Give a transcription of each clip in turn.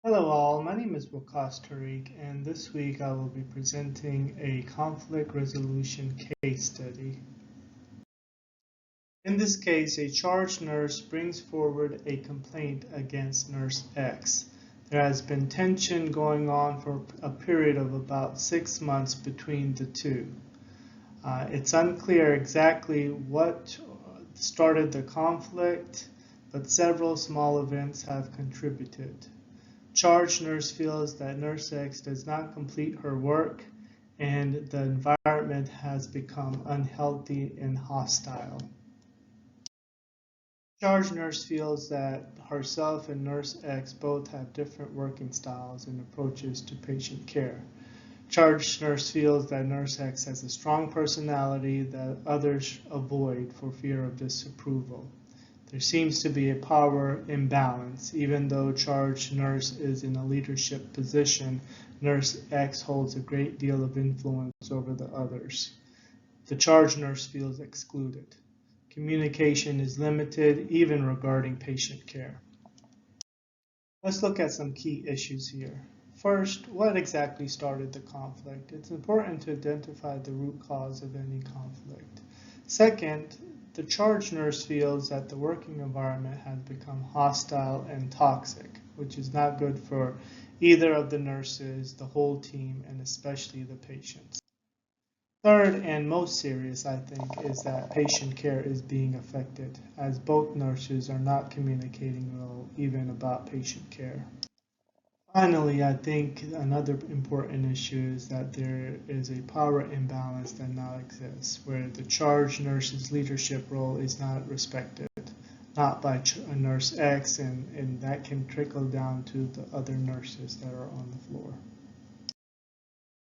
Hello all, my name is Wakas Tariq, and this week I will be presenting a conflict resolution case study. In this case, a charge nurse brings forward a complaint against Nurse X. There has been tension going on for a period of about 6 months between the two. It's unclear exactly what started the conflict, but several small events have contributed. Charge nurse feels that Nurse X does not complete her work and the environment has become unhealthy and hostile. Charge nurse feels that herself and Nurse X both have different working styles and approaches to patient care. Charge nurse feels that Nurse X has a strong personality that others avoid for fear of disapproval. There seems to be a power imbalance. Even though charge nurse is in a leadership position, Nurse X holds a great deal of influence over the others. The charge nurse feels excluded. Communication is limited, even regarding patient care. Let's look at some key issues here. First, what exactly started the conflict? It's important to identify the root cause of any conflict. Second, the charge nurse feels that the working environment has become hostile and toxic, which is not good for either of the nurses, the whole team, and especially the patients. Third, and most serious, I think, is that patient care is being affected, as both nurses are not communicating well even about patient care. Finally, I think another important issue is that there is a power imbalance that now exists, where the charge nurse's leadership role is not respected, not by Nurse X, and that can trickle down to the other nurses that are on the floor.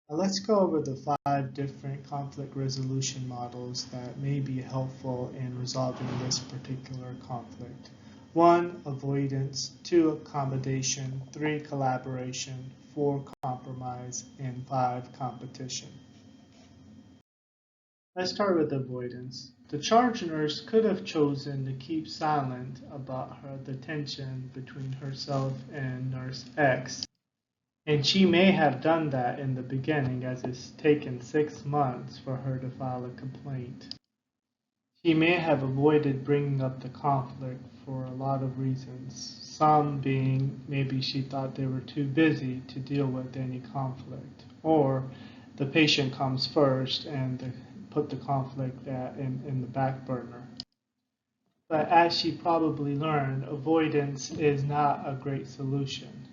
Now let's go over the 5 different conflict resolution models that may be helpful in resolving this particular conflict. 1. Avoidance. 2. Accommodation. 3. Collaboration. 4. Compromise. And 5. Competition. Let's start with avoidance. The charge nurse could have chosen to keep silent about the tension between herself and Nurse X. And she may have done that in the beginning, as it's taken 6 months for her to file a complaint. She may have avoided bringing up the conflict for a lot of reasons, some being maybe she thought they were too busy to deal with any conflict, or the patient comes first and put the conflict in the back burner. But as she probably learned, avoidance is not a great solution.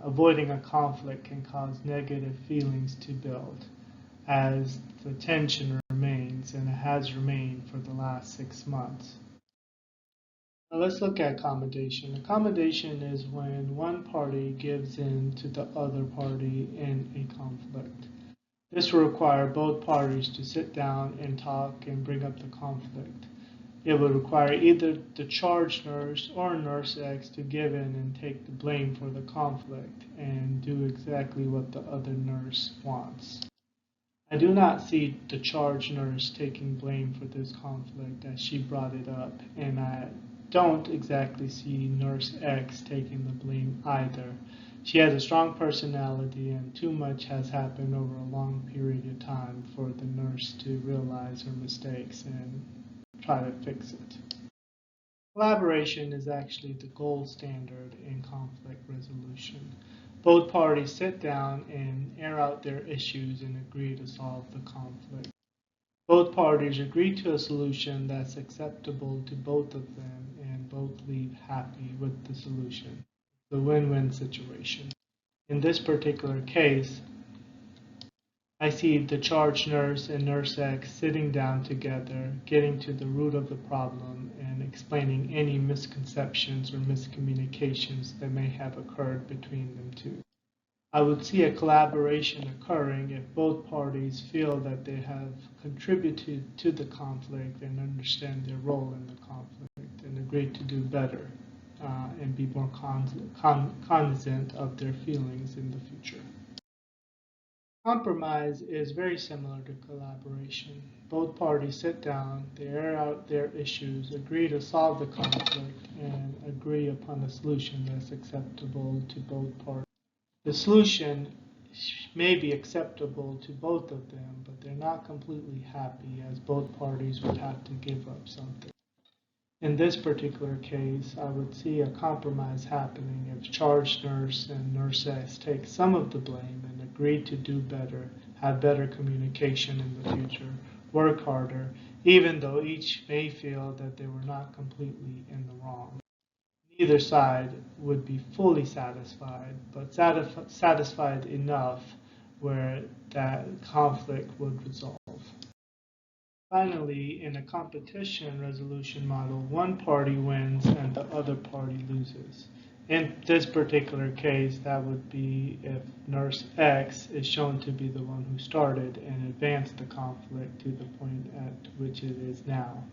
Avoiding a conflict can cause negative feelings to build, as the tension remains, and it has remained for the last 6 months. Now let's look at accommodation. Accommodation is when one party gives in to the other party in a conflict. This will require both parties to sit down and talk and bring up the conflict. It would require either the charge nurse or Nurse X to give in and take the blame for the conflict and do exactly what the other nurse wants. I do not see the charge nurse taking blame for this conflict as she brought it up, and I don't exactly see Nurse X taking the blame either. She has a strong personality, and too much has happened over a long period of time for the nurse to realize her mistakes and try to fix it. Collaboration is actually the gold standard in conflict resolution. Both parties sit down and air out their issues and agree to solve the conflict. Both parties agree to a solution that's acceptable to both of them and both leave happy with the solution. The win-win situation. In this particular case, I see the charge nurse and Nurse X sitting down together, getting to the root of the problem and explaining any misconceptions or miscommunications that may have occurred between them two. I would see a collaboration occurring if both parties feel that they have contributed to the conflict and understand their role in the conflict and agree to do better and be more cognizant of their feelings in the future. Compromise is very similar to collaboration. Both parties sit down, they air out their issues, agree to solve the conflict, and agree upon a solution that's acceptable to both parties. The solution may be acceptable to both of them, but they're not completely happy as both parties would have to give up something. In this particular case, I would see a compromise happening if charge nurse and nurse S take some of the blame and agree to do better, have better communication in the future, work harder, even though each may feel that they were not completely in the wrong. Neither side would be fully satisfied, but satisfied enough where that conflict would resolve. Finally, in a competition resolution model, one party wins and the other party loses. In this particular case, that would be if nurse X is shown to be the one who started and advanced the conflict to the point at which it is now.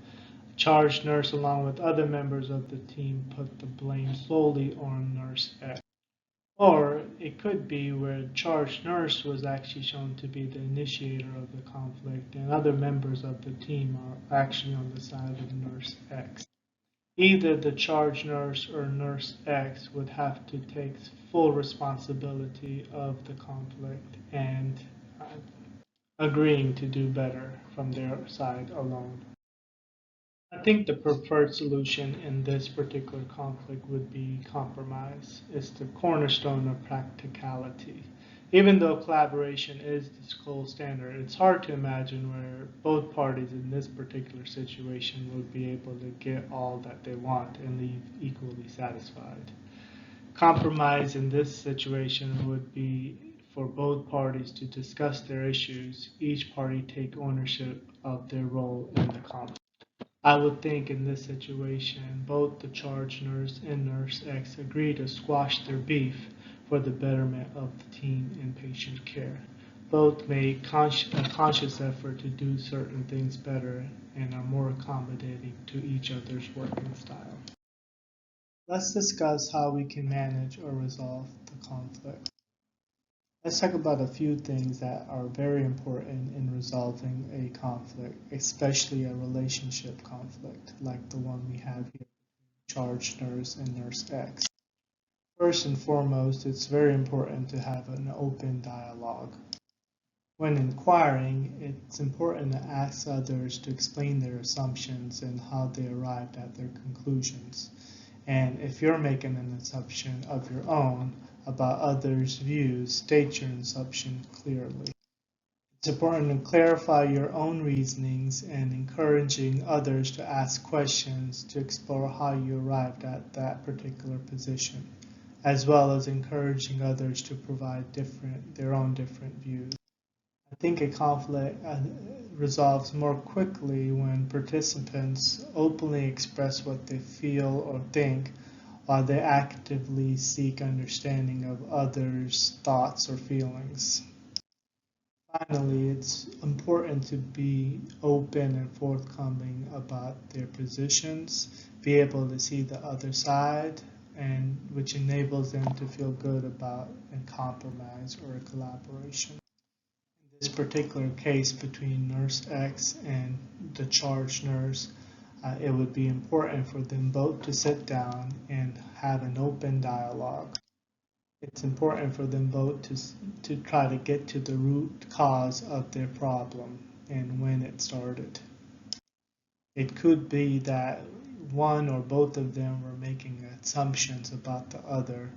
Charge nurse, along with other members of the team, put the blame solely on nurse X. Or it could be where charge nurse was actually shown to be the initiator of the conflict, and other members of the team are actually on the side of nurse X. Either the charge nurse or nurse X would have to take full responsibility of the conflict and agreeing to do better from their side alone. I think the preferred solution in this particular conflict would be compromise. It's the cornerstone of practicality. Even though collaboration is the gold standard, it's hard to imagine where both parties in this particular situation would be able to get all that they want and leave equally satisfied. Compromise in this situation would be for both parties to discuss their issues, each party take ownership of their role in the conflict. I would think in this situation, both the charge nurse and nurse X agree to squash their beef for the betterment of the team in patient care. Both make a conscious effort to do certain things better and are more accommodating to each other's working style. Let's discuss how we can manage or resolve the conflict. Let's talk about a few things that are very important in resolving a conflict, especially a relationship conflict like the one we have here, charge nurse and nurse X. First and foremost, it's very important to have an open dialogue. When inquiring, it's important to ask others to explain their assumptions and how they arrived at their conclusions. And if you're making an assumption of your own about others' views, state your assumption clearly. It's important to clarify your own reasonings and encouraging others to ask questions to explore how you arrived at that particular position, as well as encouraging others to provide their own different views. I think a conflict resolves more quickly when participants openly express what they feel or think while they actively seek understanding of others' thoughts or feelings. Finally, it's important to be open and forthcoming about their positions, be able to see the other side, and which enables them to feel good about a compromise or a collaboration. In this particular case between nurse X and the charge nurse, it would be important for them both to sit down and have an open dialogue. It's important for them both to try to get to the root cause of their problem and when it started. It could be that one or both of them were making assumptions about the other.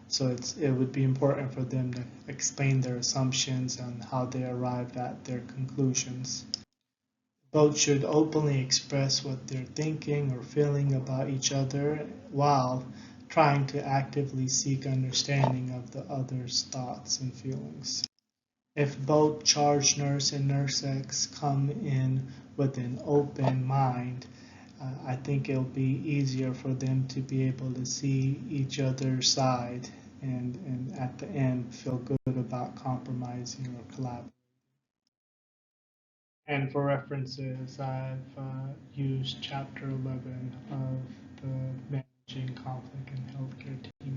So it would be important for them to explain their assumptions and how they arrived at their conclusions. Both should openly express what they're thinking or feeling about each other while trying to actively seek understanding of the other's thoughts and feelings. If both charge nurse and nurse X come in with an open mind, I think it'll be easier for them to be able to see each other's side and at the end feel good about compromising or collaborating. And for references, I've used chapter 11 of the Managing Conflict in Healthcare Team